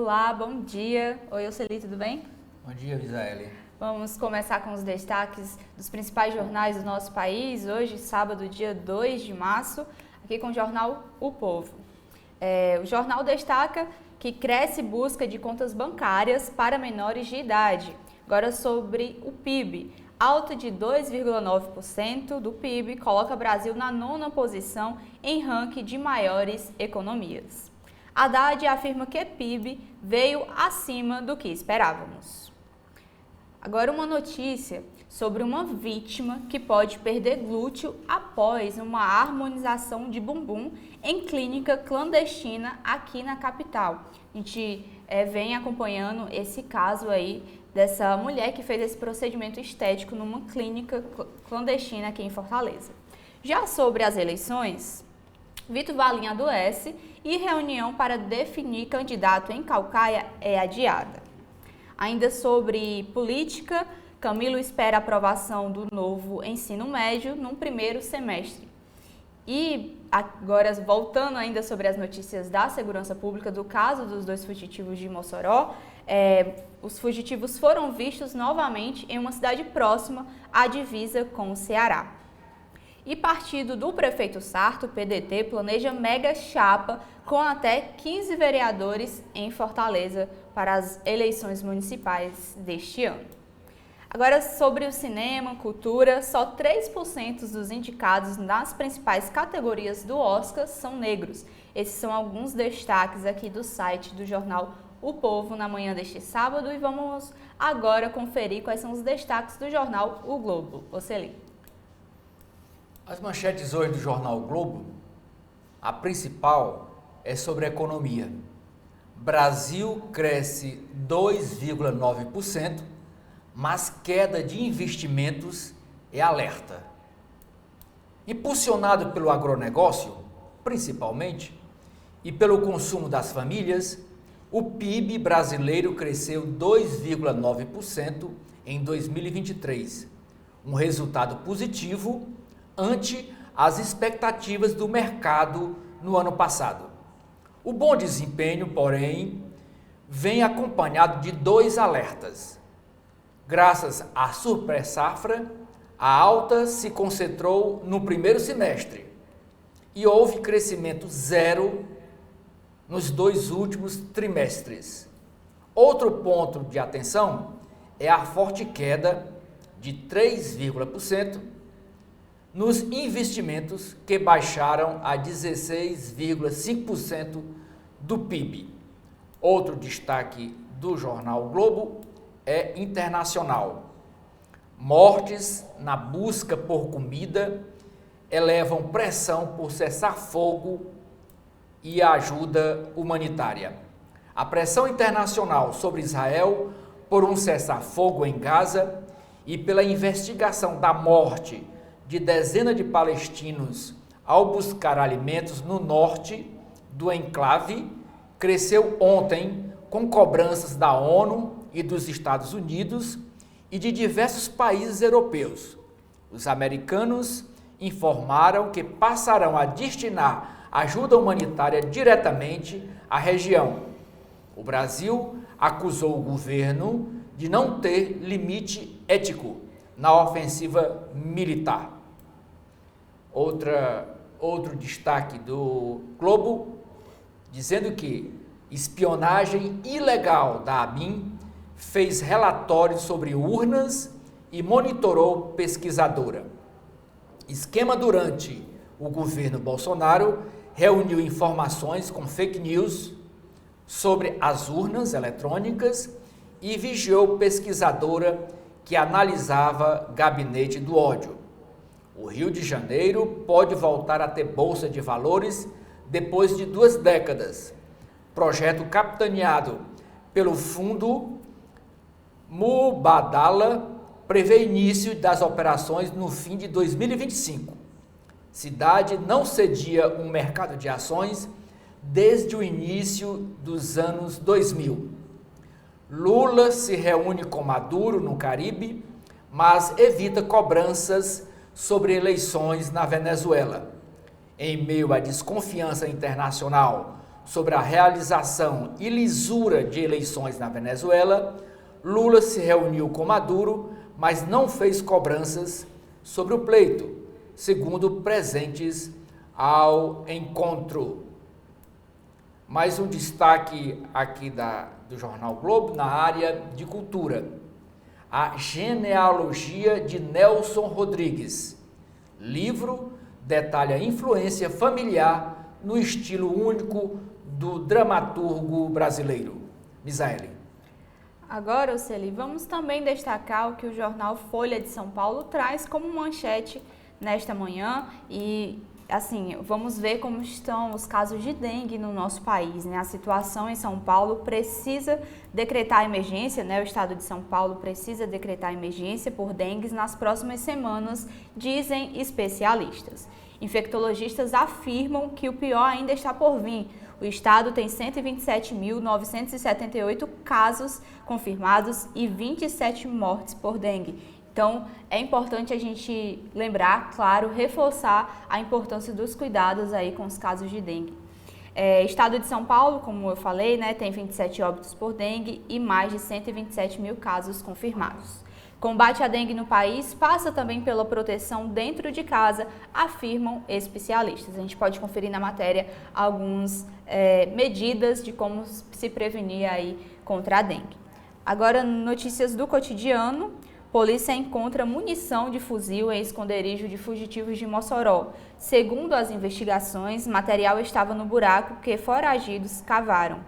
Olá, bom dia. Oi, Oceli, tudo bem? Bom dia, Misaele. Vamos começar com os destaques dos principais jornais do nosso país. Hoje, sábado, dia 2 de março, aqui com o jornal O Povo. O jornal destaca que cresce busca de contas bancárias para menores de idade. Agora sobre o PIB. Alta de 2,9% do PIB coloca o Brasil na 9ª posição em ranking de maiores economias. Haddad afirma que PIB veio acima do que esperávamos. Agora uma notícia sobre uma vítima que pode perder glúteo após uma harmonização de bumbum em clínica clandestina aqui na capital. A gente vem acompanhando esse caso aí dessa mulher que fez esse procedimento estético numa clínica clandestina aqui em Fortaleza. Já sobre as eleições, Vitor Valim adoece e reunião para definir candidato em Caucaia é adiada. Ainda sobre política, Camilo espera a aprovação do novo ensino médio no primeiro semestre. E agora, voltando ainda sobre as notícias da segurança pública do caso dos 2 fugitivos de Mossoró, os fugitivos foram vistos novamente em uma cidade próxima à divisa com o Ceará. E partido do prefeito Sarto, PDT, planeja mega chapa com até 15 vereadores em Fortaleza para as eleições municipais deste ano. Agora, sobre o cinema, cultura, só 3% dos indicados nas principais categorias do Oscar são negros. Esses são alguns destaques aqui do site do jornal O Povo na manhã deste sábado e vamos agora conferir quais são os destaques do jornal O Globo. Oceli. As manchetes hoje do jornal O Globo, a principal é sobre a economia. Brasil cresce 2,9%, mas queda de investimentos é alerta. Impulsionado pelo agronegócio, principalmente, e pelo consumo das famílias, o PIB brasileiro cresceu 2,9% em 2023, um resultado positivo ante as expectativas do mercado no ano passado. O bom desempenho, porém, vem acompanhado de 2 alertas. Graças à super-safra, a alta se concentrou no primeiro semestre e houve crescimento zero nos 2 últimos trimestres. Outro ponto de atenção é a forte queda de 3,% nos investimentos, que baixaram a 16,5% do PIB. Outro destaque do jornal o Globo é internacional. Mortes na busca por comida elevam pressão por cessar-fogo e ajuda humanitária. A pressão internacional sobre Israel por um cessar-fogo em Gaza e pela investigação da morte de dezenas de palestinos ao buscar alimentos no norte do enclave cresceu ontem com cobranças da ONU e dos Estados Unidos e de diversos países europeus. Os americanos informaram que passarão a destinar ajuda humanitária diretamente à região. O Brasil acusou o governo de não ter limite ético na ofensiva militar. Outro destaque do Globo, dizendo que espionagem ilegal da ABIN fez relatório sobre urnas e monitorou pesquisadora. Esquema durante o governo Bolsonaro reuniu informações com fake news sobre as urnas eletrônicas e vigiou pesquisadora que analisava gabinete do ódio. O Rio de Janeiro pode voltar a ter bolsa de valores depois de 2 décadas. Projeto capitaneado pelo Fundo Mubadala prevê início das operações no fim de 2025. Cidade não cedia um mercado de ações desde o início dos anos 2000. Lula se reúne com Maduro no Caribe, mas evita cobranças sobre eleições na Venezuela. Em meio à desconfiança internacional sobre a realização e lisura de eleições na Venezuela, Lula se reuniu com Maduro, mas não fez cobranças sobre o pleito, segundo presentes ao encontro. Mais um destaque aqui do Jornal Globo na área de cultura. A genealogia de Nelson Rodrigues. Livro detalha a influência familiar no estilo único do dramaturgo brasileiro. Misaele. Agora, Oceli, vamos também destacar o que o jornal Folha de São Paulo traz como manchete nesta manhã e, assim, vamos ver como estão os casos de dengue no nosso país, né? A situação em São Paulo precisa decretar emergência, né? O estado de São Paulo precisa decretar emergência por dengue nas próximas semanas, dizem especialistas. Infectologistas afirmam que o pior ainda está por vir. O estado tem 127.978 casos confirmados e 27 mortes por dengue. Então, é importante a gente lembrar, claro, reforçar a importância dos cuidados aí com os casos de dengue. Estado de São Paulo, como eu falei, né, tem 27 óbitos por dengue e mais de 127 mil casos confirmados. Combate à dengue no país passa também pela proteção dentro de casa, afirmam especialistas. A gente pode conferir na matéria algumas medidas de como se prevenir aí contra a dengue. Agora, notícias do cotidiano. Polícia encontra munição de fuzil em esconderijo de fugitivos de Mossoró. Segundo as investigações, material estava no buraco que foragidos cavaram.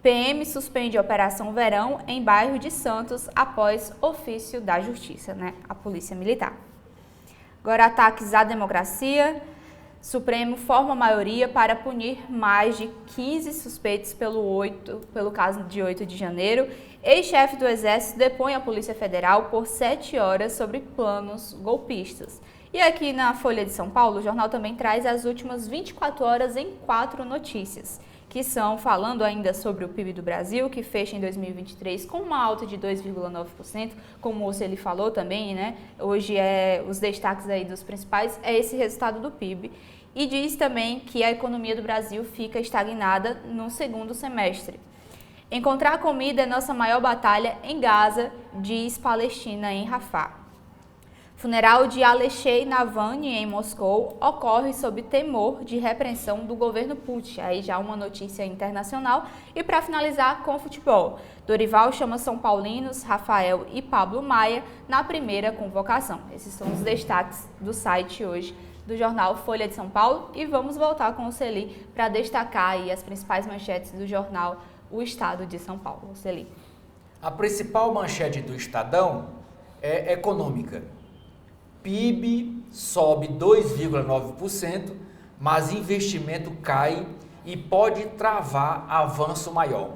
PM suspende a Operação Verão em bairro de Santos após ofício da Justiça, né? A Polícia Militar. Agora, ataques à democracia. Supremo forma maioria para punir mais de 15 suspeitos pelo caso de 8 de janeiro. Ex-chefe do Exército depõe a Polícia Federal por 7 horas sobre planos golpistas. E aqui na Folha de São Paulo, o jornal também traz as últimas 24 horas em 4 notícias, que são falando ainda sobre o PIB do Brasil, que fecha em 2023 com uma alta de 2,9%, como o Oceli falou também, né? Hoje os destaques aí dos principais é esse resultado do PIB. E diz também que a economia do Brasil fica estagnada no segundo semestre. Encontrar comida é nossa maior batalha em Gaza, diz Palestina em Rafah. Funeral de Alexei Navalny em Moscou ocorre sob temor de repressão do governo Putin. Aí já uma notícia internacional. E para finalizar com futebol, Dorival chama São Paulinos, Rafael e Pablo Maia na primeira convocação. Esses são os destaques do site hoje do jornal Folha de São Paulo. E vamos voltar com o Oceli para destacar aí as principais manchetes do jornal O Estado de São Paulo. Oceli. A principal manchete do Estadão é econômica. PIB sobe 2,9%, mas investimento cai e pode travar avanço maior.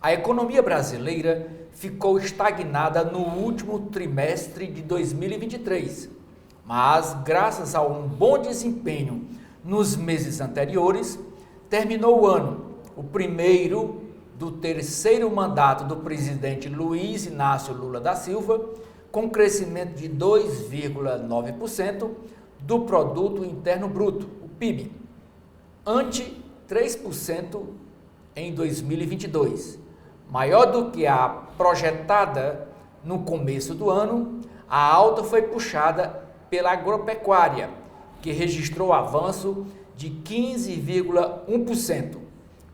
A economia brasileira ficou estagnada no último trimestre de 2023, mas graças a um bom desempenho nos meses anteriores, terminou o ano, o primeiro do terceiro mandato do presidente Luiz Inácio Lula da Silva, com crescimento de 2,9% do Produto Interno Bruto, o PIB, ante 3% em 2022. Maior do que a projetada no começo do ano, a alta foi puxada pela agropecuária, que registrou avanço de 15,1%.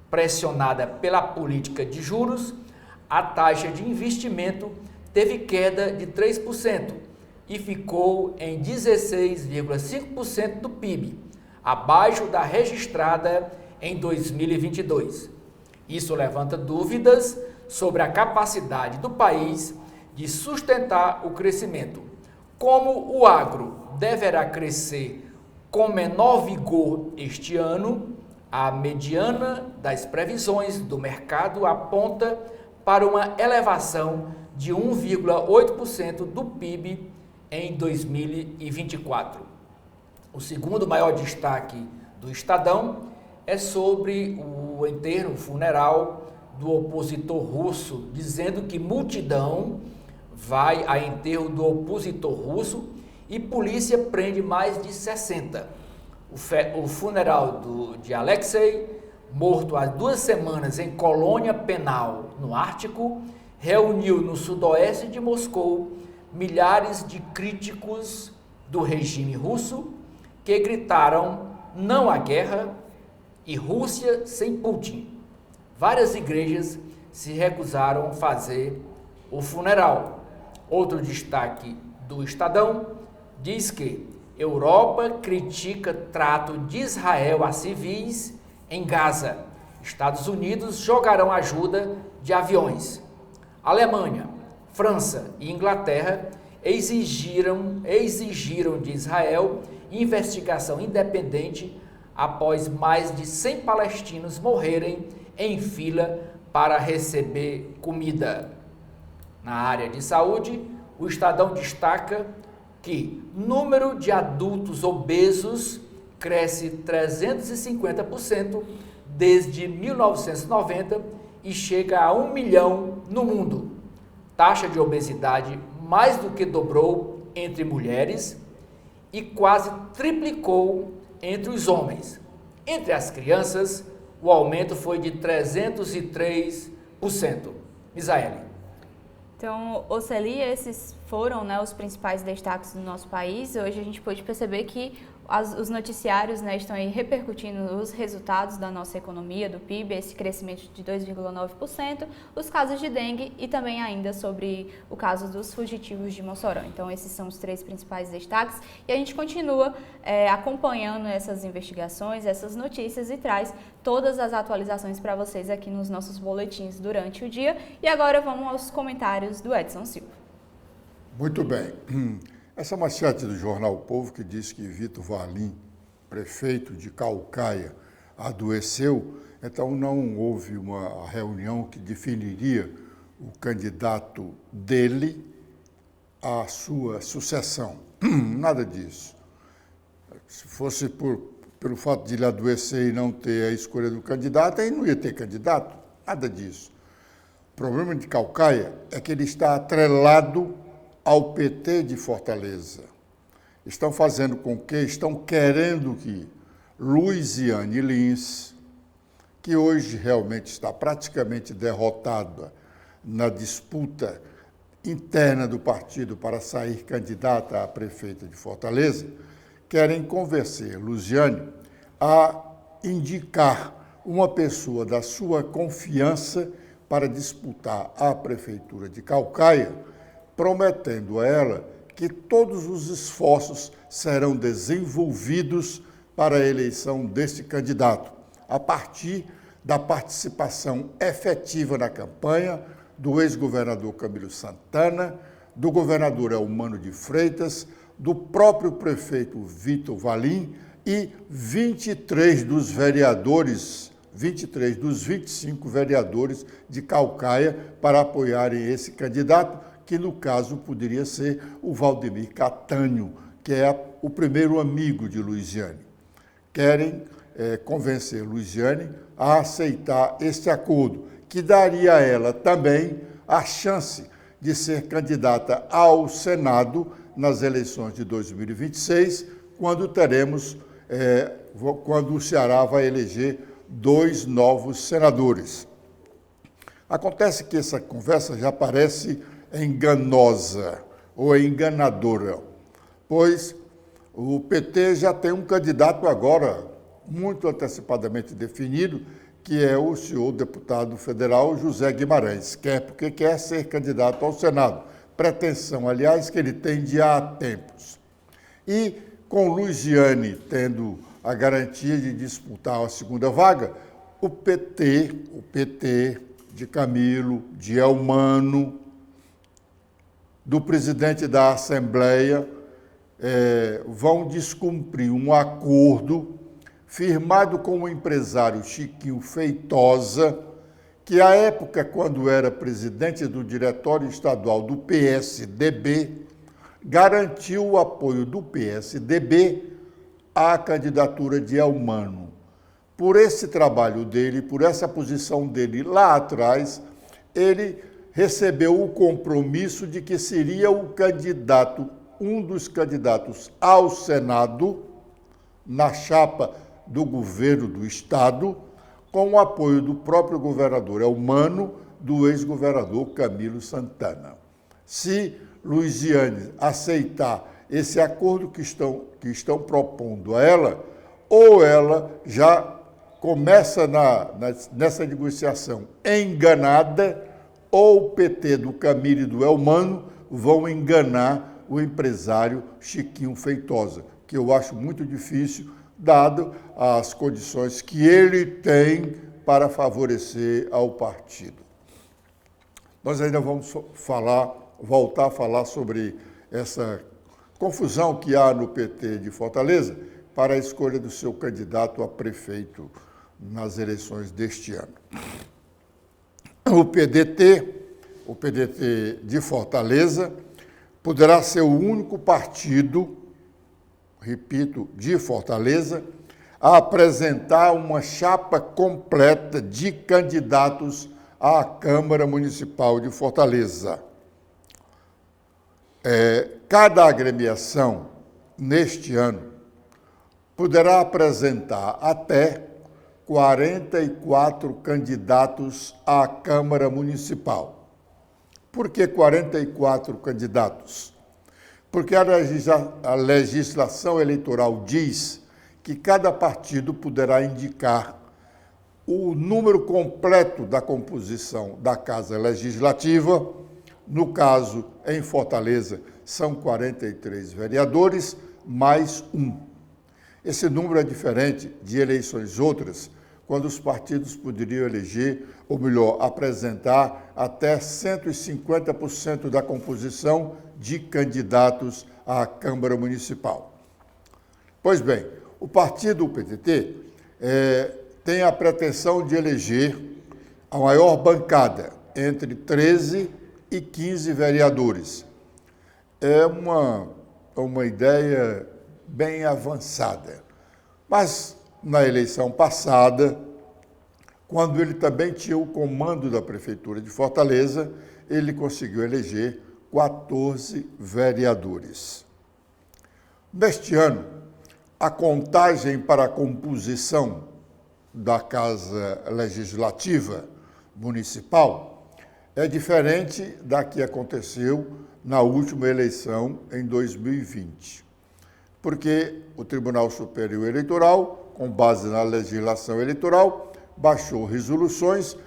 Pressionada pela política de juros, a taxa de investimento teve queda de 3% e ficou em 16,5% do PIB, abaixo da registrada em 2022. Isso levanta dúvidas sobre a capacidade do país de sustentar o crescimento. Como o agro deverá crescer com menor vigor este ano, a mediana das previsões do mercado aponta para uma elevação de 1,8% do PIB em 2024. O segundo maior destaque do Estadão é sobre o enterro, o funeral do opositor russo, dizendo que multidão vai a enterro do opositor russo e polícia prende mais de 60. O funeral de Alexei morto há 2 semanas em colônia penal no Ártico, reuniu no sudoeste de Moscou milhares de críticos do regime russo que gritaram não à guerra e Rússia sem Putin. Várias igrejas se recusaram a fazer o funeral. Outro destaque do Estadão diz que Europa critica trato de Israel a civis em Gaza. Estados Unidos jogarão ajuda de aviões. Alemanha, França e Inglaterra exigiram de Israel investigação independente após mais de 100 palestinos morrerem em fila para receber comida. Na área de saúde, o Estadão destaca que número de adultos obesos cresce 350% desde 1990 e chega a 1 milhão no mundo. Taxa de obesidade mais do que dobrou entre mulheres e quase triplicou entre os homens. Entre as crianças, o aumento foi de 303%. Misaele. Então, Oceli, esses foram, né, os principais destaques do nosso país. Hoje a gente pôde perceber que os noticiários, né, estão aí repercutindo os resultados da nossa economia, do PIB, esse crescimento de 2,9%, os casos de dengue e também ainda sobre o caso dos fugitivos de Mossoró. Então, esses são os 3 principais destaques e a gente continua acompanhando essas investigações, essas notícias e traz todas as atualizações para vocês aqui nos nossos boletins durante o dia. E agora vamos aos comentários do Edson Silva. Muito bem. Essa manchete do jornal O Povo que diz que Vitor Valim, prefeito de Caucaia, adoeceu, então não houve uma reunião que definiria o candidato dele à sua sucessão. Nada disso. Se fosse pelo fato de ele adoecer e não ter a escolha do candidato, aí não ia ter candidato. Nada disso. O problema de Caucaia é que ele está atrelado ao PT de Fortaleza. Estão querendo que Luiziane Lins, que hoje realmente está praticamente derrotada na disputa interna do partido para sair candidata a prefeita de Fortaleza, querem convencer Luiziane a indicar uma pessoa da sua confiança para disputar a prefeitura de Caucaia, prometendo a ela que todos os esforços serão desenvolvidos para a eleição desse candidato, a partir da participação efetiva na campanha do ex-governador Camilo Santana, do governador Eumano de Freitas, do próprio prefeito Vitor Valim e 23 dos 25 vereadores de Caucaia para apoiarem esse candidato, que no caso poderia ser o Valdemir Catânio, que é o primeiro amigo de Luiziane. Querem convencer Luiziane a aceitar este acordo, que daria a ela também a chance de ser candidata ao Senado nas eleições de 2026, quando quando o Ceará vai eleger 2 novos senadores. Acontece que essa conversa já parece enganosa ou enganadora, pois o PT já tem um candidato agora muito antecipadamente definido, que é o senhor deputado federal José Guimarães, porque quer ser candidato ao Senado. Pretensão, aliás, que ele tem de há tempos. E com Luiziane tendo a garantia de disputar a segunda vaga, o PT de Camilo, de Eumano, do presidente da Assembleia, vão descumprir um acordo firmado com o empresário Chiquinho Feitosa, que à época, quando era presidente do Diretório Estadual do PSDB, garantiu o apoio do PSDB à candidatura de Eumano. Por esse trabalho dele, por essa posição dele lá atrás, ele recebeu o compromisso de que seria um dos candidatos ao Senado, na chapa do governo do Estado, com o apoio do próprio governador Elmano, do ex-governador Camilo Santana. Se Luiziane aceitar esse acordo que estão propondo a ela, ou ela já começa nessa negociação enganada, ou o PT do Camilo e do Elmano vão enganar o empresário Chiquinho Feitosa, que eu acho muito difícil, dado as condições que ele tem para favorecer ao partido. Nós ainda vamos voltar a falar sobre essa confusão que há no PT de Fortaleza para a escolha do seu candidato a prefeito nas eleições deste ano. O PDT de Fortaleza, poderá ser o único partido, repito, de Fortaleza, a apresentar uma chapa completa de candidatos à Câmara Municipal de Fortaleza. Cada agremiação, neste ano, poderá apresentar até 44 candidatos à Câmara Municipal. Por que 44 candidatos? Porque a legislação eleitoral diz que cada partido poderá indicar o número completo da composição da Casa Legislativa. No caso, em Fortaleza, são 43 vereadores, mais um. Esse número é diferente de eleições outras, quando os partidos poderiam eleger, ou melhor, apresentar até 150% da composição de candidatos à Câmara Municipal. Pois bem, o partido PDT tem a pretensão de eleger a maior bancada, entre 13 e 15 vereadores. É uma ideia bem avançada. Mas, na eleição passada, quando ele também tinha o comando da Prefeitura de Fortaleza, ele conseguiu eleger 14 vereadores. Neste ano, a contagem para a composição da Casa Legislativa Municipal é diferente da que aconteceu na última eleição em 2020. Porque o Tribunal Superior Eleitoral, com base na legislação eleitoral, baixou resoluções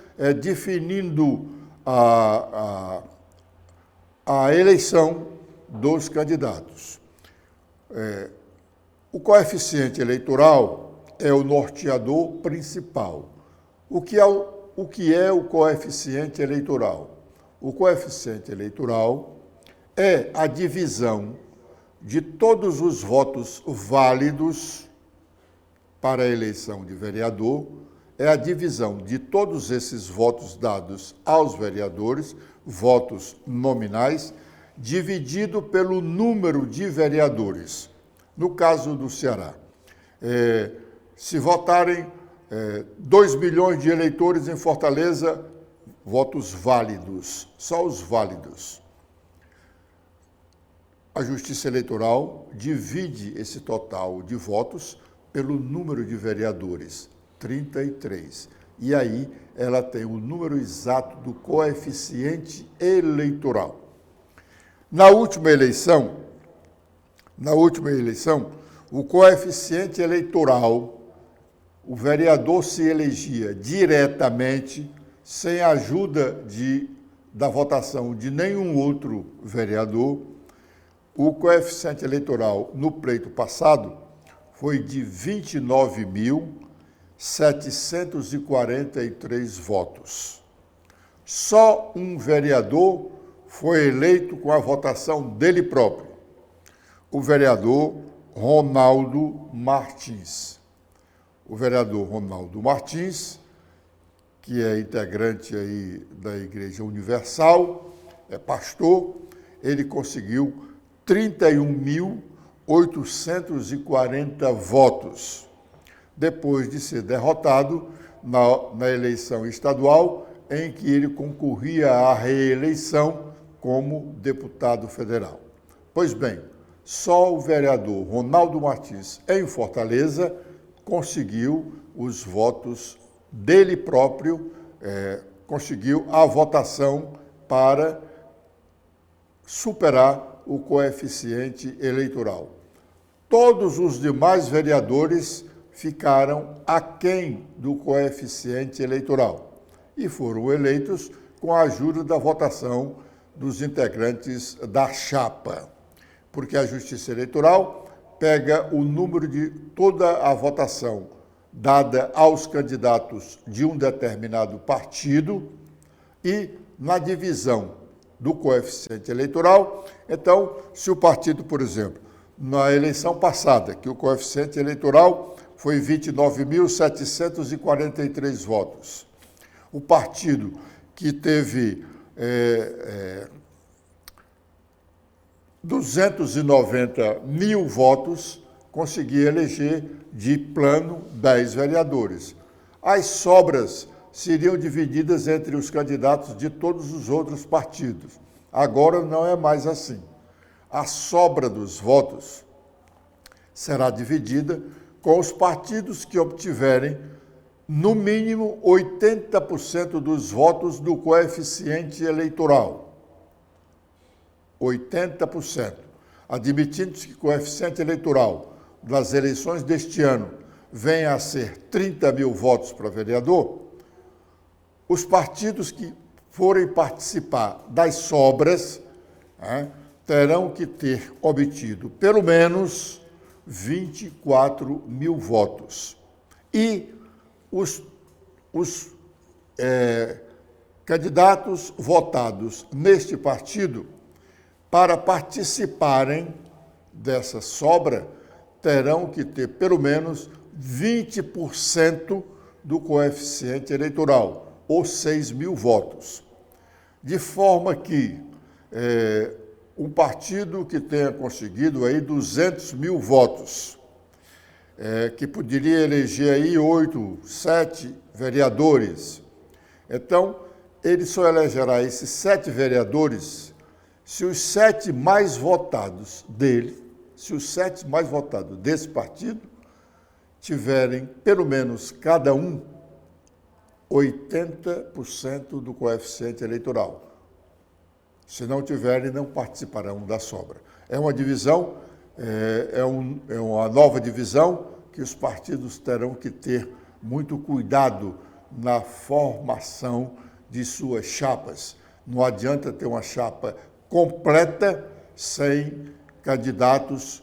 definindo a eleição dos candidatos. O coeficiente eleitoral é o norteador principal. O que é o coeficiente eleitoral? O coeficiente eleitoral é a divisão de todos os votos válidos para a eleição de vereador, é a divisão de todos esses votos dados aos vereadores, votos nominais, dividido pelo número de vereadores. No caso do Ceará, se votarem 2 milhões de eleitores em Fortaleza, votos válidos, só os válidos. A Justiça Eleitoral divide esse total de votos pelo número de vereadores, 33. E aí ela tem o número exato do coeficiente eleitoral. Na última eleição, o coeficiente eleitoral, o vereador se elegia diretamente, sem a ajuda da votação de nenhum outro vereador. O coeficiente eleitoral no pleito passado foi de 29.743 votos. Só um vereador foi eleito com a votação dele próprio, o vereador Ronaldo Martins. O vereador Ronaldo Martins, que é integrante aí da Igreja Universal, é pastor, ele conseguiu 31.840 votos, depois de ser derrotado na eleição estadual, em que ele concorria à reeleição como deputado federal. Pois bem, só o vereador Ronaldo Martins, em Fortaleza, conseguiu os votos dele próprio, conseguiu a votação para superar o coeficiente eleitoral. Todos os demais vereadores ficaram aquém do coeficiente eleitoral e foram eleitos com a ajuda da votação dos integrantes da chapa, porque a Justiça Eleitoral pega o número de toda a votação dada aos candidatos de um determinado partido e, na divisão do coeficiente eleitoral, então, se o partido, por exemplo, na eleição passada, que o coeficiente eleitoral foi 29.743 votos, o partido que teve 290 mil votos, conseguia eleger de plano 10 vereadores. As sobras seriam divididas entre os candidatos de todos os outros partidos. Agora não é mais assim. A sobra dos votos será dividida com os partidos que obtiverem, no mínimo, 80% dos votos do coeficiente eleitoral. 80%. Admitindo-se que o coeficiente eleitoral das eleições deste ano venha a ser 30 mil votos para vereador, os partidos que forem participar das sobras terão que ter obtido pelo menos 24 mil votos. E os candidatos votados neste partido, para participarem dessa sobra, terão que ter pelo menos 20% do coeficiente eleitoral, ou 6 mil votos. De forma que um partido que tenha conseguido aí 200 mil votos, que poderia eleger aí 8, 7 vereadores, então ele só elegerá esses 7 vereadores se os 7 mais votados dele, se os 7 mais votados desse partido tiverem, pelo menos cada um, 80% do coeficiente eleitoral. Se não tiverem, não participarão da sobra. É uma divisão, é uma nova divisão que os partidos terão que ter muito cuidado na formação de suas chapas. Não adianta ter uma chapa completa sem candidatos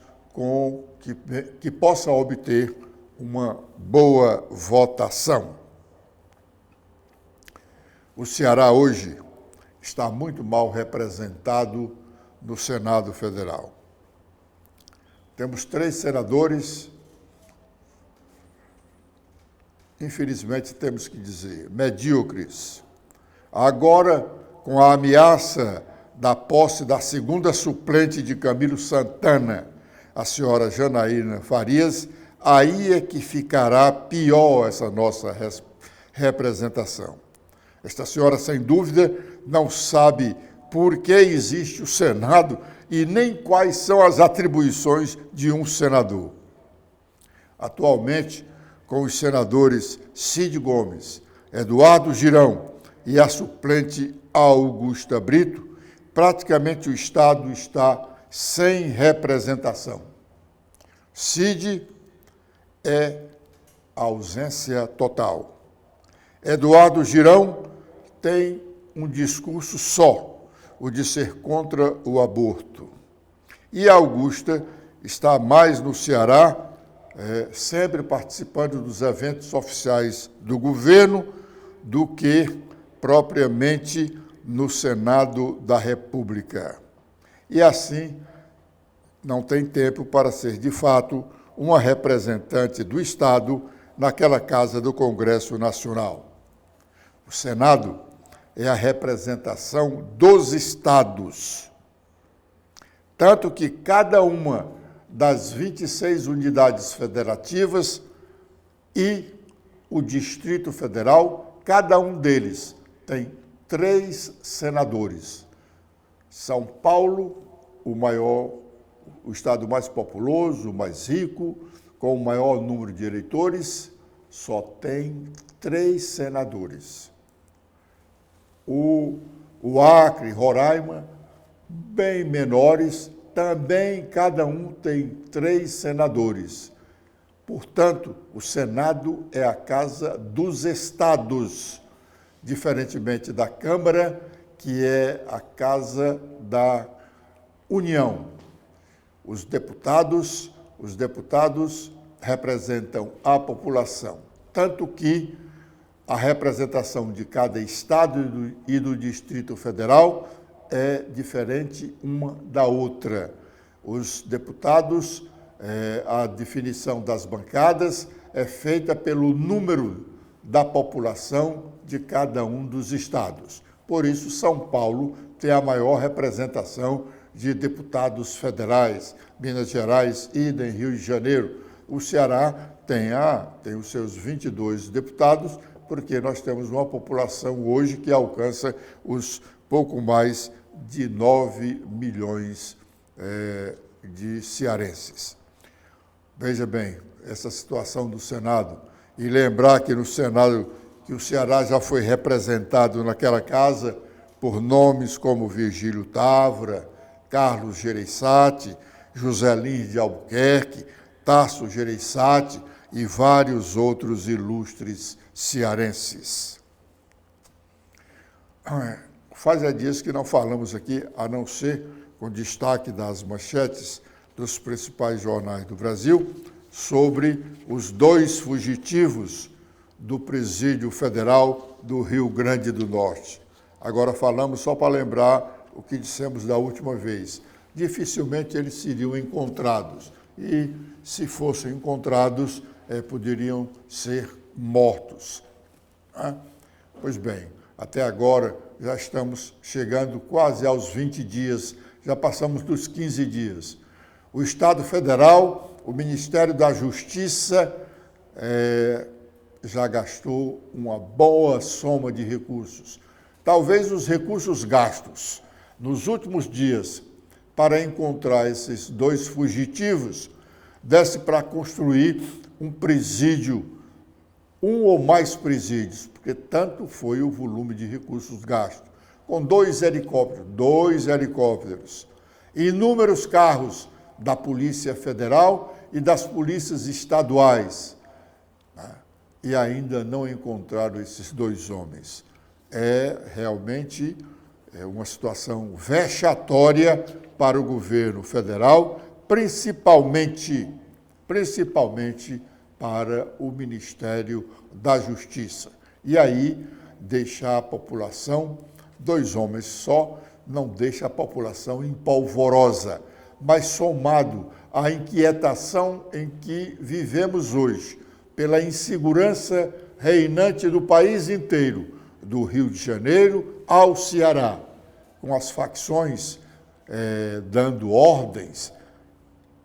que possam obter uma boa votação. O Ceará hoje está muito mal representado no Senado Federal. Temos 3 senadores, infelizmente temos que dizer, medíocres. Agora, com a ameaça da posse da segunda suplente de Camilo Santana, a senhora Janaína Farias, aí é que ficará pior essa nossa representação. Esta senhora, sem dúvida, não sabe por que existe o Senado e nem quais são as atribuições de um senador. Atualmente, com os senadores Cid Gomes, Eduardo Girão e a suplente Augusta Brito, praticamente o Estado está sem representação. Cid é ausência total. Eduardo Girão tem um discurso só, o de ser contra o aborto. E Augusta está mais no Ceará, sempre participando dos eventos oficiais do governo, do que propriamente no Senado da República. E assim, não tem tempo para ser, de fato, uma representante do Estado naquela casa do Congresso Nacional. O Senado é a representação dos estados, tanto que cada uma das 26 unidades federativas e o Distrito Federal, cada um deles tem 3 senadores. São Paulo, o estado mais populoso, mais rico, com o maior número de eleitores, só tem 3 senadores. O Acre, Roraima, bem menores, também cada um tem 3 senadores. Portanto, o Senado é a casa dos estados, diferentemente da Câmara, que é a casa da União. Os deputados representam a população, tanto que a representação de cada estado e do Distrito Federal é diferente uma da outra. Os deputados, a definição das bancadas é feita pelo número da população de cada um dos estados. Por isso, São Paulo tem a maior representação de deputados federais, Minas Gerais, idem, Rio de Janeiro. O Ceará tem os seus 22 deputados, porque nós temos uma população hoje que alcança os pouco mais de 9 milhões de cearenses. Veja bem, essa situação do Senado, e lembrar que no Senado, que o Ceará já foi representado naquela casa por nomes como Virgílio Távora, Carlos Gereissati, José Lins de Albuquerque, Tasso Gereissati e vários outros ilustres cearenses. Faz dias que não falamos aqui, a não ser com destaque das manchetes dos principais jornais do Brasil, sobre os 2 fugitivos do Presídio Federal do Rio Grande do Norte. Agora falamos só para lembrar o que dissemos da última vez. Dificilmente eles seriam encontrados e, se fossem encontrados, poderiam ser mortos. Pois bem, até agora já estamos chegando quase aos 20 dias, já passamos dos 15 dias. O Estado Federal, o Ministério da Justiça, já gastou uma boa soma de recursos. Talvez os recursos gastos nos últimos dias para encontrar esses 2 fugitivos desse para construir um presídio, um ou mais presídios, porque tanto foi o volume de recursos gastos, com 2 helicópteros, inúmeros carros da Polícia Federal e das polícias estaduais, e ainda não encontraram esses 2 homens. Realmente uma situação vexatória para o governo federal, principalmente para o Ministério da Justiça. E aí, deixar a população, 2 homens só, não deixa a população empolvorosa, mas somado à inquietação em que vivemos hoje, pela insegurança reinante do país inteiro, do Rio de Janeiro ao Ceará, com as facções dando ordens,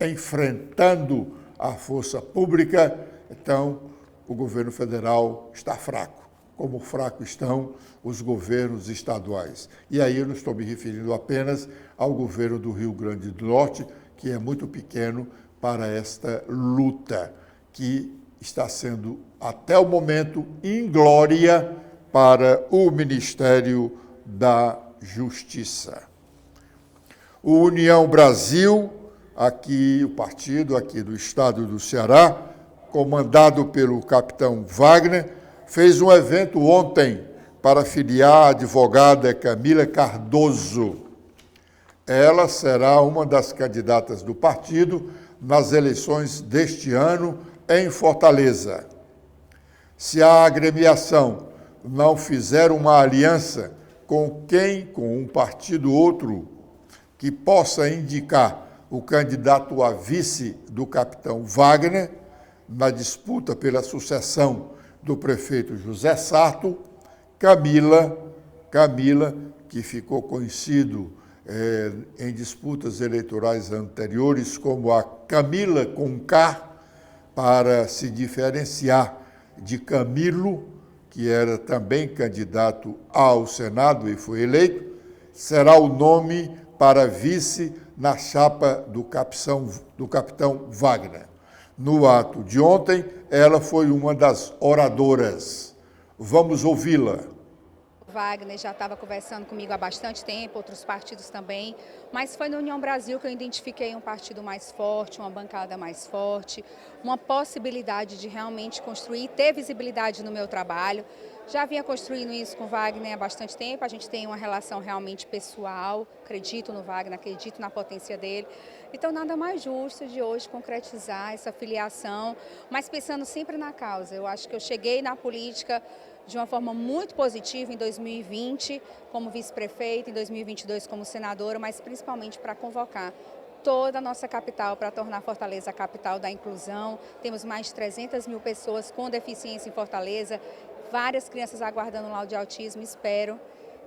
enfrentando a força pública, então o governo federal está fraco, como fraco estão os governos estaduais. E aí eu não estou me referindo apenas ao governo do Rio Grande do Norte, que é muito pequeno para esta luta, que está sendo, até o momento, inglória para o Ministério da Justiça. O União Brasil, o partido aqui do estado do Ceará, comandado pelo capitão Wagner, fez um evento ontem para filiar a advogada Camila Cardoso. Ela será uma das candidatas do partido nas eleições deste ano em Fortaleza. Se a agremiação não fizer uma aliança com um partido outro que possa indicar o candidato a vice do capitão Wagner, na disputa pela sucessão do prefeito José Sarto, Camila, que ficou conhecido em disputas eleitorais anteriores como a Camila com K, para se diferenciar de Camilo, que era também candidato ao Senado e foi eleito, será o nome para vice na chapa do capitão Wagner. No ato de ontem, ela foi uma das oradoras. Vamos ouvi-la. Wagner já estava conversando comigo há bastante tempo, outros partidos também, mas foi na União Brasil que eu identifiquei um partido mais forte, uma bancada mais forte, uma possibilidade de realmente construir e ter visibilidade no meu trabalho. Já vinha construindo isso com o Wagner há bastante tempo, a gente tem uma relação realmente pessoal, acredito no Wagner, acredito na potência dele. Então, nada mais justo de hoje concretizar essa filiação, mas pensando sempre na causa. Eu acho que eu cheguei na política de uma forma muito positiva em 2020 como vice-prefeita, em 2022 como senadora, mas principalmente para convocar toda a nossa capital para tornar Fortaleza a capital da inclusão. Temos mais de 300 mil pessoas com deficiência em Fortaleza, várias crianças aguardando laudo de autismo. Espero,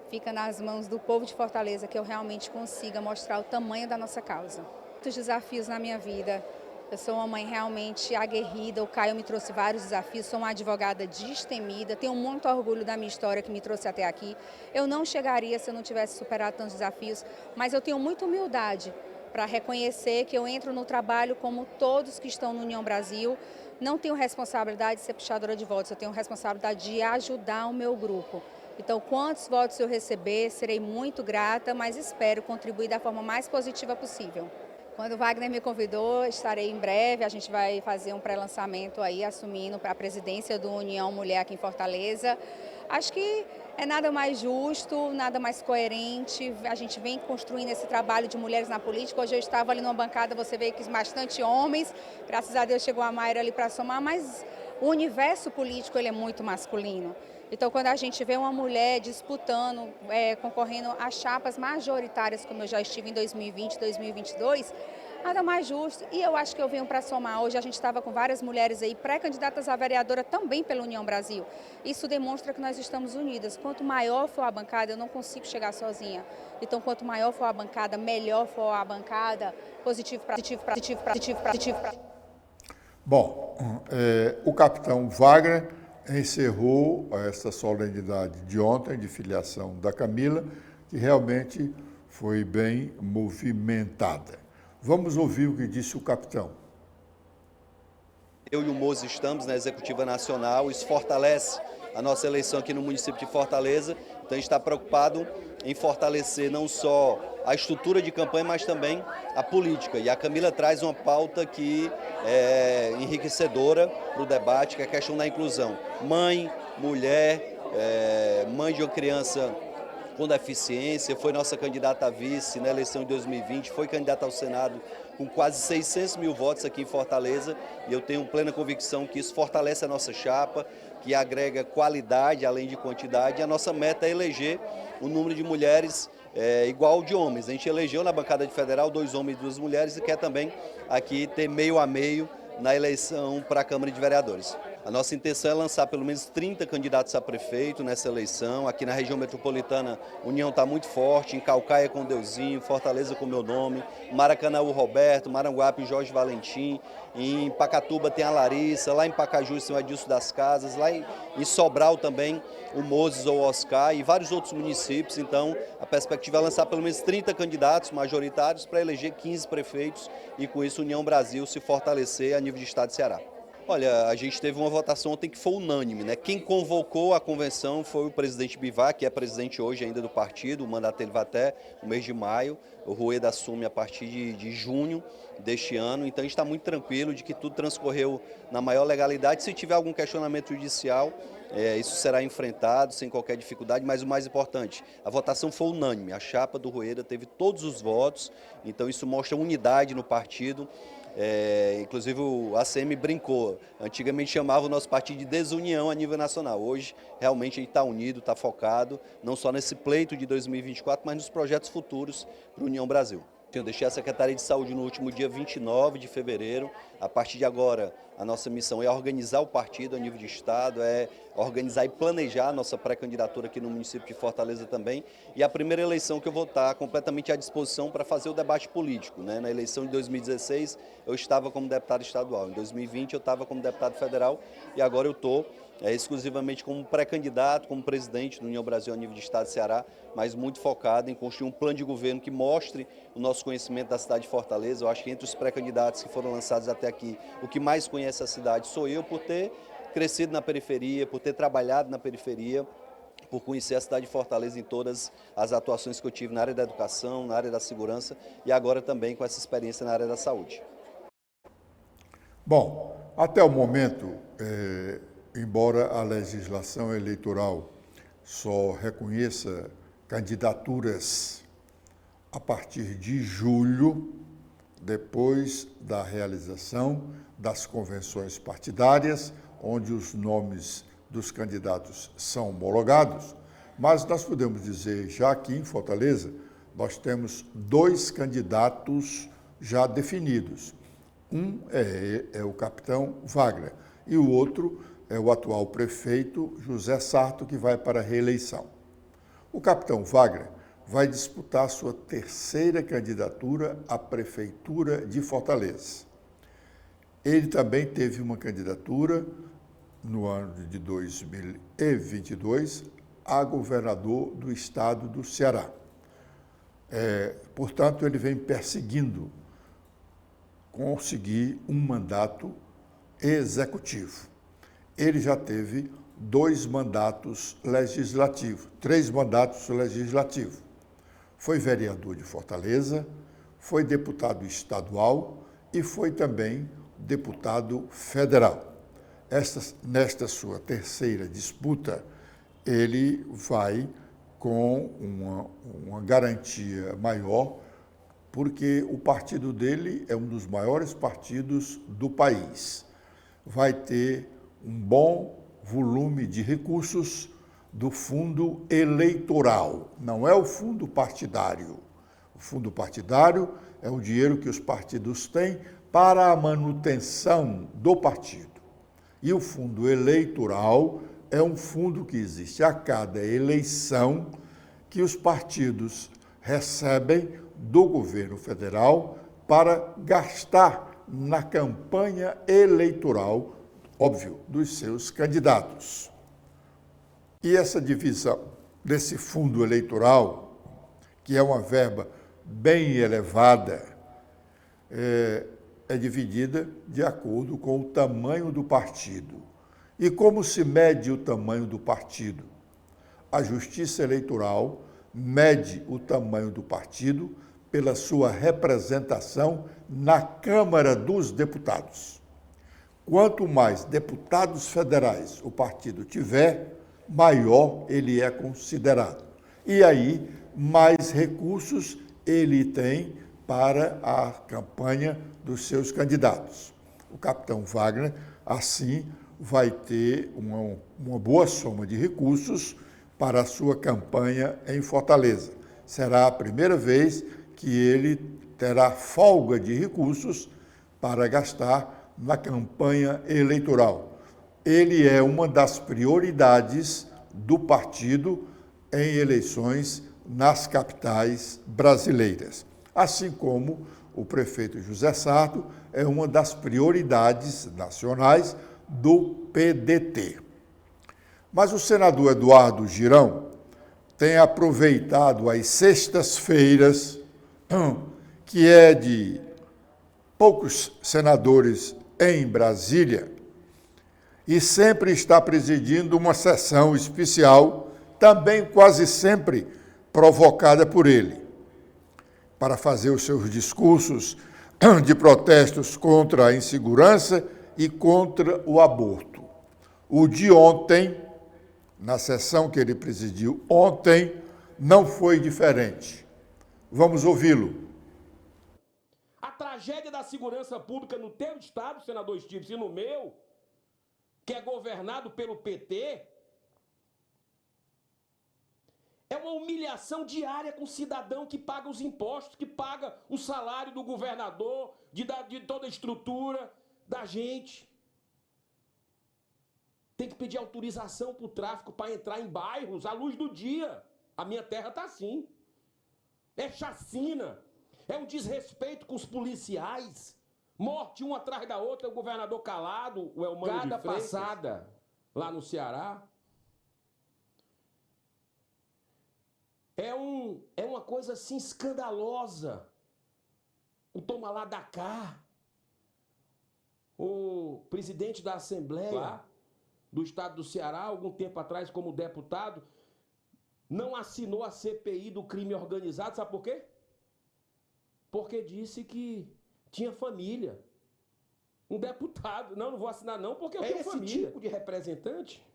fica nas mãos do povo de Fortaleza que eu realmente consiga mostrar o tamanho da nossa causa. Muitos desafios na minha vida. Eu sou uma mãe realmente aguerrida, o Caio me trouxe vários desafios, sou uma advogada destemida, tenho muito orgulho da minha história que me trouxe até aqui. Eu não chegaria se eu não tivesse superado tantos desafios, mas eu tenho muita humildade para reconhecer que eu entro no trabalho como todos que estão no União Brasil. Não tenho responsabilidade de ser puxadora de votos, eu tenho responsabilidade de ajudar o meu grupo. Então, quantos votos eu receber, serei muito grata, mas espero contribuir da forma mais positiva possível. Quando o Wagner me convidou, estarei em breve, a gente vai fazer um pré-lançamento aí, assumindo a presidência do União Mulher aqui em Fortaleza. Acho que é nada mais justo, nada mais coerente, a gente vem construindo esse trabalho de mulheres na política. Hoje eu estava ali numa bancada, você vê que bastante homens, graças a Deus chegou a Mayra ali para somar, mas o universo político ele é muito masculino. Então, quando a gente vê uma mulher disputando, concorrendo a chapas majoritárias, como eu já estive em 2020, 2022, nada mais justo. E eu acho que eu venho para somar. Hoje a gente estava com várias mulheres aí pré-candidatas a vereadora também pela União Brasil. Isso demonstra que nós estamos unidas. Quanto maior for a bancada, eu não consigo chegar sozinha. Então, quanto maior for a bancada, melhor for a bancada, positivo para positivo. Bom, o capitão Wagner encerrou essa solenidade de ontem, de filiação da Camila, que realmente foi bem movimentada. Vamos ouvir o que disse o capitão. Eu e o Mozo estamos na Executiva Nacional, isso fortalece a nossa eleição aqui no município de Fortaleza, então a gente está preocupado em fortalecer não só a estrutura de campanha, mas também a política. E a Camila traz uma pauta que é enriquecedora para o debate, que é a questão da inclusão. Mãe, mulher, mãe de uma criança com deficiência, foi nossa candidata a vice na eleição de 2020, foi candidata ao Senado com quase 600 mil votos aqui em Fortaleza, e eu tenho plena convicção que isso fortalece a nossa chapa, que agrega qualidade além de quantidade, e a nossa meta é eleger um número de mulheres igual ao de homens. A gente elegeu na bancada de federal 2 homens e 2 mulheres e quer também aqui ter meio a meio na eleição para a Câmara de Vereadores. A nossa intenção é lançar pelo menos 30 candidatos a prefeito nessa eleição. Aqui na região metropolitana, a União está muito forte, em Caucaia com Deusinho, Fortaleza com meu nome, Maracanaú Roberto, Maranguape Jorge Valentim, em Pacatuba tem a Larissa, lá em Pacaju tem o Adilson das Casas, lá em Sobral também o Moses ou o Oscar e vários outros municípios. Então, a perspectiva é lançar pelo menos 30 candidatos majoritários para eleger 15 prefeitos e com isso a União Brasil se fortalecer a nível de estado de Ceará. Olha, a gente teve uma votação ontem que foi unânime, né? Quem convocou a convenção foi o presidente Bivar, que é presidente hoje ainda do partido, o mandato dele vai até o mês de maio, o Rueda assume a partir de junho deste ano, então a gente está muito tranquilo de que tudo transcorreu na maior legalidade. Se tiver algum questionamento judicial, isso será enfrentado sem qualquer dificuldade, mas o mais importante, a votação foi unânime, a chapa do Rueda teve todos os votos, então isso mostra unidade no partido. Inclusive o ACM brincou, antigamente chamava o nosso partido de desunião a nível nacional, hoje realmente a gente está unido, está focado, não só nesse pleito de 2024, mas nos projetos futuros para a União Brasil. Eu deixei a Secretaria de Saúde no último dia 29 de fevereiro. A partir de agora, a nossa missão é organizar o partido a nível de estado, é organizar e planejar a nossa pré-candidatura aqui no município de Fortaleza também. E a primeira eleição que eu vou estar completamente à disposição para fazer o debate político, né? Na eleição de 2016, eu estava como deputado estadual. Em 2020, eu estava como deputado federal e agora eu estou exclusivamente como pré-candidato, como presidente do União Brasil a nível de Estado de Ceará, mas muito focado em construir um plano de governo que mostre o nosso conhecimento da cidade de Fortaleza. Eu acho que entre os pré-candidatos que foram lançados até aqui, o que mais conhece a cidade sou eu, por ter crescido na periferia, por ter trabalhado na periferia, por conhecer a cidade de Fortaleza em todas as atuações que eu tive na área da educação, na área da segurança e agora também com essa experiência na área da saúde. Bom, até o momento, embora a legislação eleitoral só reconheça candidaturas a partir de julho, depois da realização das convenções partidárias, onde os nomes dos candidatos são homologados, mas nós podemos dizer já que em Fortaleza nós temos 2 candidatos já definidos. Um é o capitão Wagner e o outro é o atual prefeito José Sarto, que vai para a reeleição. O capitão Wagner vai disputar sua 3ª candidatura à prefeitura de Fortaleza. Ele também teve uma candidatura no ano de 2022 a governador do estado do Ceará. Portanto, ele vem perseguindo conseguir um mandato executivo. Ele já teve 2 mandatos legislativos, 3 mandatos legislativos. Foi vereador de Fortaleza, foi deputado estadual e foi também deputado federal. Nesta sua 3ª disputa, ele vai com uma garantia maior, porque o partido dele é um dos maiores partidos do país. Vai ter um bom volume de recursos do fundo eleitoral, não é o fundo partidário. O fundo partidário é o dinheiro que os partidos têm para a manutenção do partido. E o fundo eleitoral é um fundo que existe a cada eleição que os partidos recebem do governo federal para gastar na campanha eleitoral, óbvio, dos seus candidatos. E essa divisão desse fundo eleitoral, que é uma verba bem elevada, é dividida de acordo com o tamanho do partido. E como se mede o tamanho do partido? A Justiça Eleitoral mede o tamanho do partido pela sua representação na Câmara dos Deputados. Quanto mais deputados federais o partido tiver, maior ele é considerado. E aí, mais recursos ele tem para a campanha dos seus candidatos. O capitão Wagner, assim, vai ter uma boa soma de recursos para a sua campanha em Fortaleza. Será a primeira vez que ele terá folga de recursos para gastar na campanha eleitoral. Ele é uma das prioridades do partido em eleições nas capitais brasileiras. Assim como o prefeito José Sarto é uma das prioridades nacionais do PDT. Mas o senador Eduardo Girão tem aproveitado as sextas-feiras, que é de poucos senadores em Brasília, e sempre está presidindo uma sessão especial, também quase sempre provocada por ele, para fazer os seus discursos de protestos contra a insegurança e contra o aborto. O de ontem, na sessão que ele presidiu ontem, não foi diferente. Vamos ouvi-lo. A tragédia da segurança pública no teu estado, senador Stives, e no meu, que é governado pelo PT, é uma humilhação diária com o cidadão que paga os impostos, que paga o salário do governador, de toda a estrutura da gente. Tem que pedir autorização para o tráfico para entrar em bairros à luz do dia. A minha terra está assim. É chacina, é um desrespeito com os policiais. Morte uma atrás da outra, o governador calado, o Elmano de Freitas. Cada passada lá no Ceará. É uma coisa assim escandalosa. O toma lá da cá. O presidente da Assembleia do Estado do Ceará, algum tempo atrás, como deputado, não assinou a CPI do crime organizado. Sabe por quê? Porque disse que tinha família. Um deputado. Não vou assinar não, porque eu tenho família. É esse tipo de representante.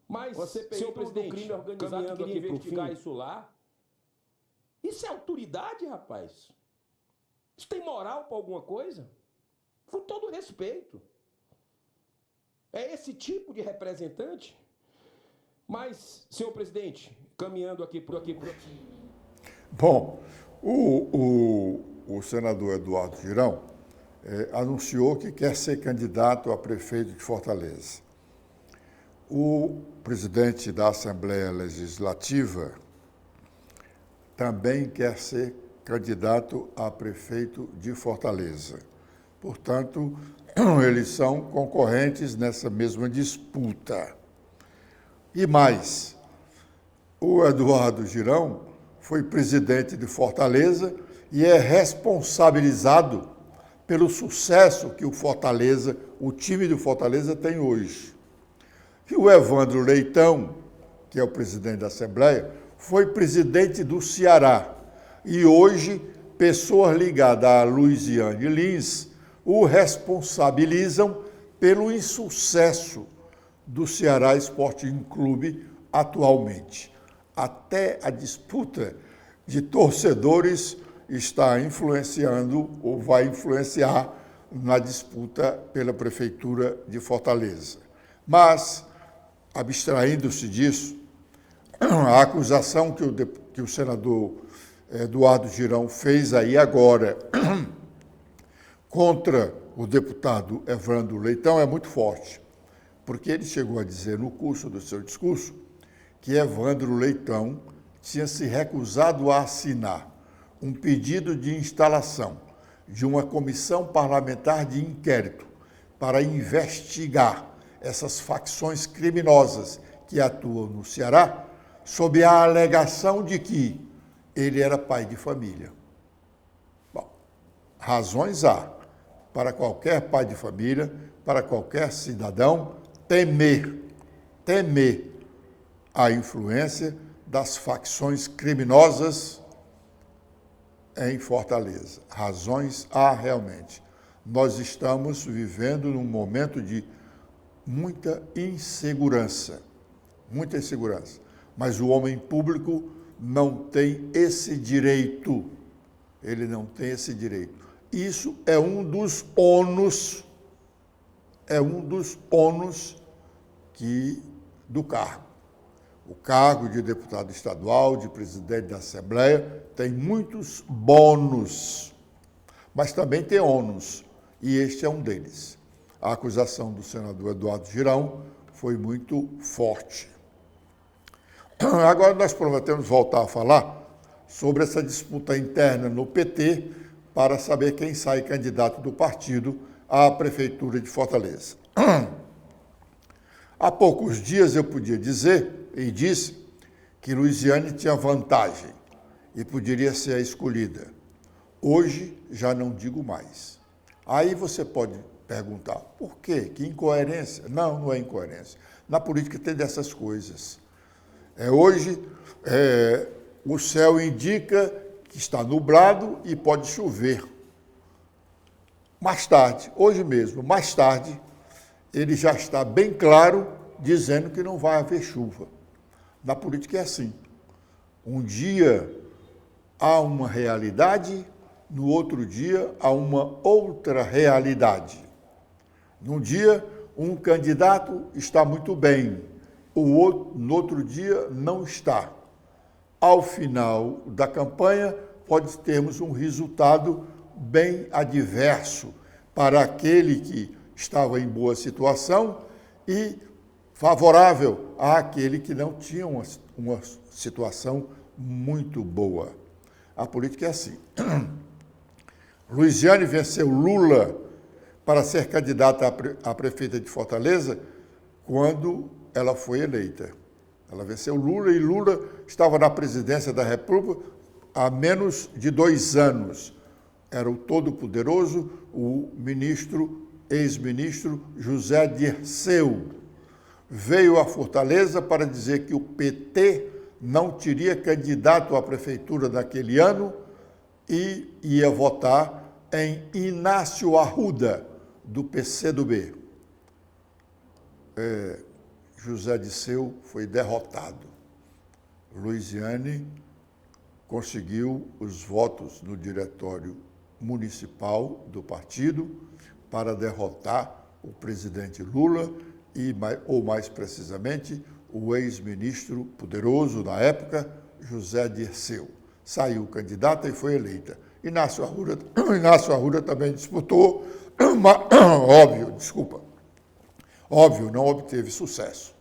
Mas, senhor presidente, do crime organizado queria investigar isso lá. Isso é autoridade, rapaz? Isso tem moral para alguma coisa? Com todo respeito. É esse tipo de representante? Mas, senhor presidente, caminhando aqui por aqui. Bom, o senador Eduardo Girão anunciou que quer ser candidato a prefeito de Fortaleza. O presidente da Assembleia Legislativa também quer ser candidato a prefeito de Fortaleza. Portanto, eles são concorrentes nessa mesma disputa. E mais, o Eduardo Girão foi presidente de Fortaleza e é responsabilizado pelo sucesso que o time do Fortaleza tem hoje. E o Evandro Leitão, que é o presidente da Assembleia, foi presidente do Ceará. E hoje, pessoas ligadas a Luiziane Lins o responsabilizam pelo insucesso do Ceará Sporting Clube atualmente. Até a disputa de torcedores está influenciando ou vai influenciar na disputa pela Prefeitura de Fortaleza. Mas, abstraindo-se disso, a acusação que o senador Eduardo Girão fez aí agora contra o deputado Evandro Leitão é muito forte, porque ele chegou a dizer no curso do seu discurso que Evandro Leitão tinha se recusado a assinar um pedido de instalação de uma comissão parlamentar de inquérito para investigar essas facções criminosas que atuam no Ceará, sob a alegação de que ele era pai de família. Bom, razões há para qualquer pai de família, para qualquer cidadão, temer a influência das facções criminosas em Fortaleza. Razões há realmente. Nós estamos vivendo num momento de muita insegurança. Mas o homem público não tem esse direito. Ele não tem esse direito. Isso é um dos ônus, do cargo. O cargo de deputado estadual, de presidente da Assembleia, tem muitos bônus, mas também tem ônus, e este é um deles. A acusação do senador Eduardo Girão foi muito forte. Agora nós prometemos voltar a falar sobre essa disputa interna no PT para saber quem sai candidato do partido à Prefeitura de Fortaleza. Há poucos dias eu podia dizer, e disse, que Luiziane tinha vantagem e poderia ser a escolhida. Hoje já não digo mais. Aí você pode perguntar, por quê? Que incoerência? Não, não é incoerência. Na política tem dessas coisas. Hoje, o céu indica que está nublado e pode chover. Mais tarde, hoje mesmo, mais tarde, ele já está bem claro, dizendo que não vai haver chuva. Na política é assim. Um dia há uma realidade, no outro dia há uma outra realidade. Num dia, um candidato está muito bem, no outro dia não está. Ao final da campanha, pode termos um resultado bem adverso para aquele que estava em boa situação e favorável àquele que não tinha uma situação muito boa. A política é assim. Luiziane venceu Lula para ser candidata a prefeita de Fortaleza quando ela foi eleita. Ela venceu Lula e Lula estava na presidência da República há menos de 2 anos. Era o todo-poderoso, o ex-ministro José Dirceu. Veio a Fortaleza para dizer que o PT não teria candidato à prefeitura naquele ano e ia votar em Inácio Arruda, do PCdoB. José Dirceu foi derrotado. Luiziane conseguiu os votos no diretório municipal do partido para derrotar o presidente Lula ou mais precisamente, o ex-ministro poderoso da época, José Dirceu. Saiu candidata e foi eleita. Inácio Arruda também disputou, óbvio, não obteve sucesso.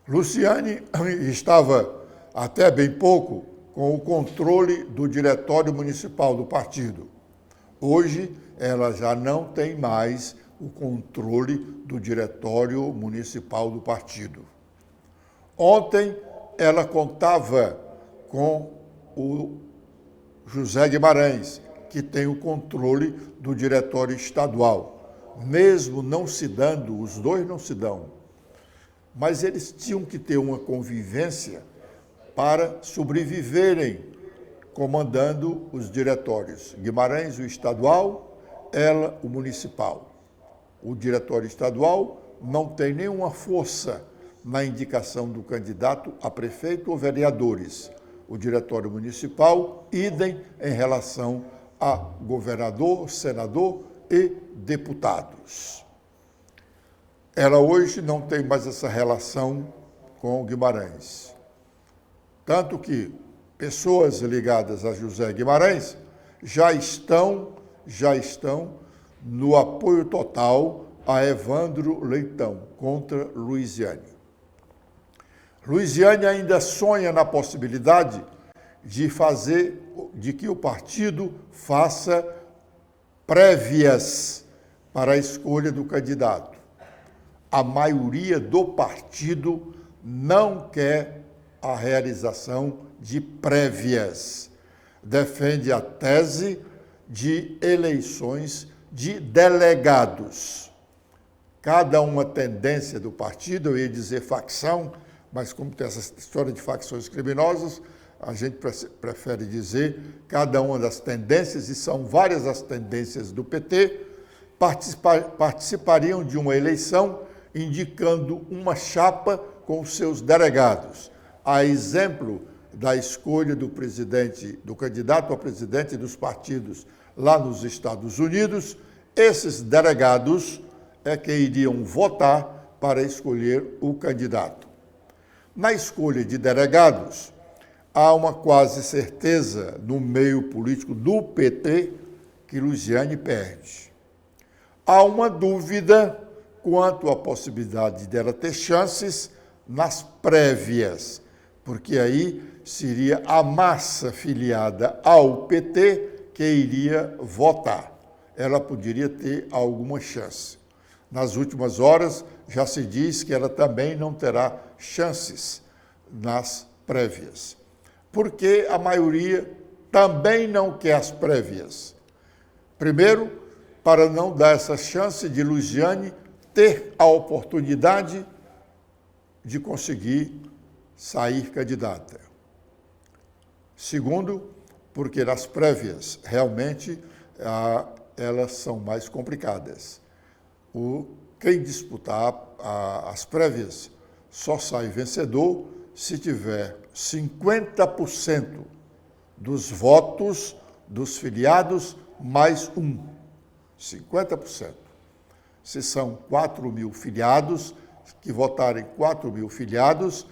Luciane estava até bem pouco com o controle do diretório municipal do partido. Hoje, ela já não tem mais o controle do diretório municipal do partido. Ontem, ela contava com o José Guimarães, que tem o controle do diretório estadual. Mesmo não se dando, os dois não se dão, mas eles tinham que ter uma convivência para sobreviverem comandando os diretórios. Guimarães, o estadual, ela, o municipal. O diretório estadual não tem nenhuma força na indicação do candidato a prefeito ou vereadores. O diretório municipal, idem em relação a governador, senador e deputados. Ela hoje não tem mais essa relação com Guimarães. Tanto que pessoas ligadas a José Guimarães já estão no apoio total a Evandro Leitão contra Luiziane. Luiziane ainda sonha na possibilidade de que o partido faça prévias para a escolha do candidato. A maioria do partido não quer a realização de prévias. Defende a tese de eleições de delegados. Cada uma tendência do partido, eu ia dizer facção, mas como tem essa história de facções criminosas, a gente prefere dizer cada uma das tendências, e são várias as tendências do PT, participariam de uma eleição indicando uma chapa com os seus delegados. A exemplo da escolha do candidato a presidente dos partidos lá nos Estados Unidos, esses delegados é que iriam votar para escolher o candidato. Na escolha de delegados, há uma quase certeza no meio político do PT que Luiziane perde. Há uma dúvida quanto à possibilidade dela ter chances nas prévias, porque aí seria a massa filiada ao PT que iria votar. Ela poderia ter alguma chance. Nas últimas horas, já se diz que ela também não terá chances nas prévias, porque a maioria também não quer as prévias. Primeiro, para não dar essa chance de Luiziane ter a oportunidade de conseguir sair candidata. Segundo, porque nas prévias, realmente, elas são mais complicadas. Quem disputar as prévias só sai vencedor se tiver 50% dos votos dos filiados mais um. 50%. Se são 4.000 filiados, que votarem 4.000 filiados,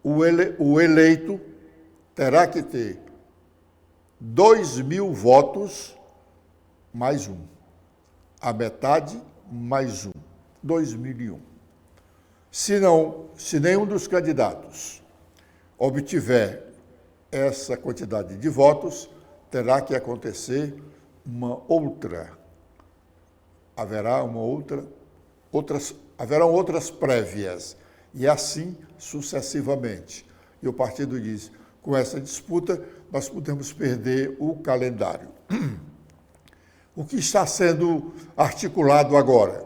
o eleito terá que ter 2.000 votos mais um. A metade mais um. 2.001. Se nenhum dos candidatos obtiver essa quantidade de votos, terá que acontecer haverão outras prévias, e assim sucessivamente. E o partido diz, com essa disputa, nós podemos perder o calendário. O que está sendo articulado agora?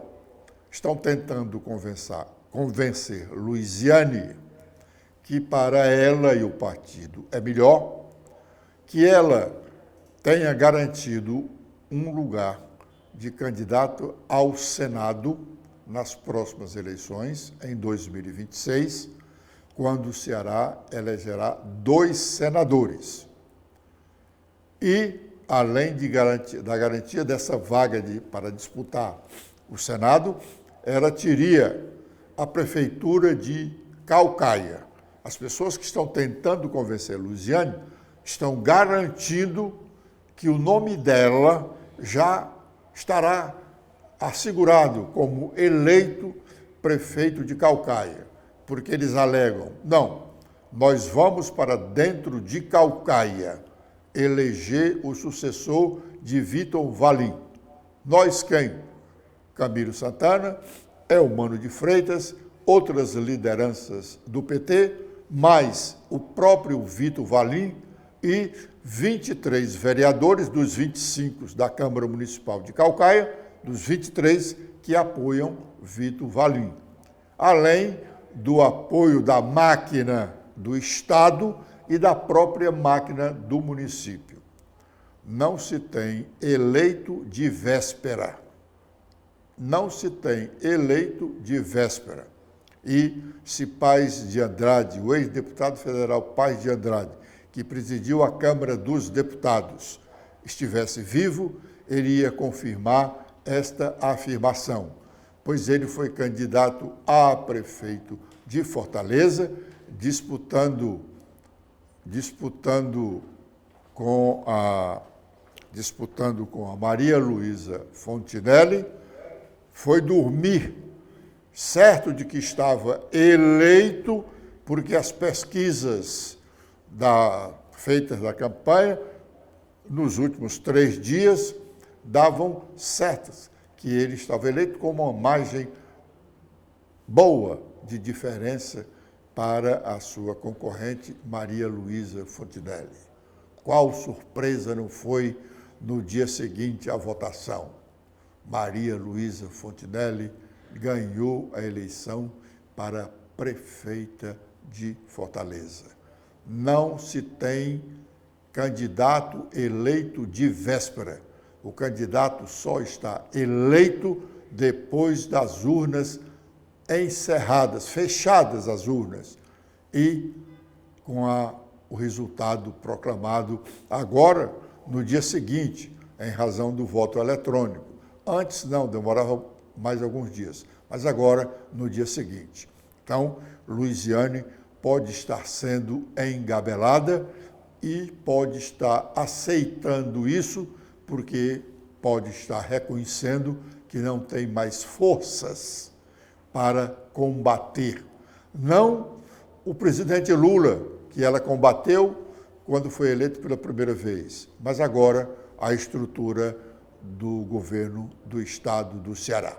Estão tentando convencer Luiziane que para ela e o partido é melhor que ela tenha garantido um lugar de candidato ao Senado nas próximas eleições, em 2026, quando o Ceará elegerá 2 senadores. E, além da garantia dessa vaga para disputar o Senado, ela teria a prefeitura de Caucaia. As pessoas que estão tentando convencer Luiziane estão garantindo que o nome dela já estará assegurado como eleito prefeito de Caucaia, porque eles alegam, não, nós vamos para dentro de Caucaia eleger o sucessor de Vitor Valim. Nós quem? Camilo Santana, Eumano de Freitas, outras lideranças do PT, mais o próprio Vitor Valim e 23 vereadores dos 25 da Câmara Municipal de Caucaia, dos 23 que apoiam Vitor Valim. Além do apoio da máquina do Estado e da própria máquina do município. Não se tem eleito de véspera. Não se tem eleito de véspera. E se Paes de Andrade, o ex-deputado federal Paes de Andrade, que presidiu a Câmara dos Deputados, estivesse vivo, ele ia confirmar esta afirmação, pois ele foi candidato a prefeito de Fortaleza, disputando com a Maria Luísa Fontinelli, foi dormir, certo de que estava eleito, porque as pesquisas feitas da campanha, nos últimos 3 dias, davam certas que ele estava eleito com uma margem boa de diferença para a sua concorrente, Maria Luísa Fontinelli. Qual surpresa não foi no dia seguinte à votação? Maria Luísa Fontinelli ganhou a eleição para prefeita de Fortaleza. Não se tem candidato eleito de véspera. O candidato só está eleito depois das urnas encerradas, fechadas as urnas, e com o resultado proclamado agora, no dia seguinte, em razão do voto eletrônico. Antes não, demorava mais alguns dias, mas agora no dia seguinte. Então, Luiziane pode estar sendo engabelada e pode estar aceitando isso, porque pode estar reconhecendo que não tem mais forças para combater. Não o presidente Lula, que ela combateu quando foi eleito pela primeira vez, mas agora a estrutura do governo do estado do Ceará.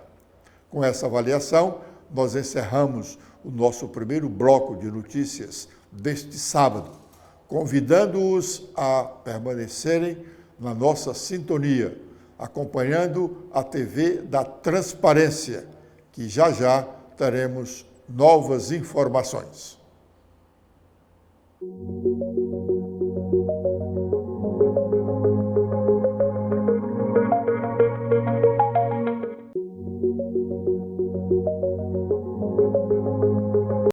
Com essa avaliação, nós encerramos o nosso primeiro bloco de notícias deste sábado, convidando-os a permanecerem na nossa sintonia, acompanhando a TV da Transparência, que já já teremos novas informações.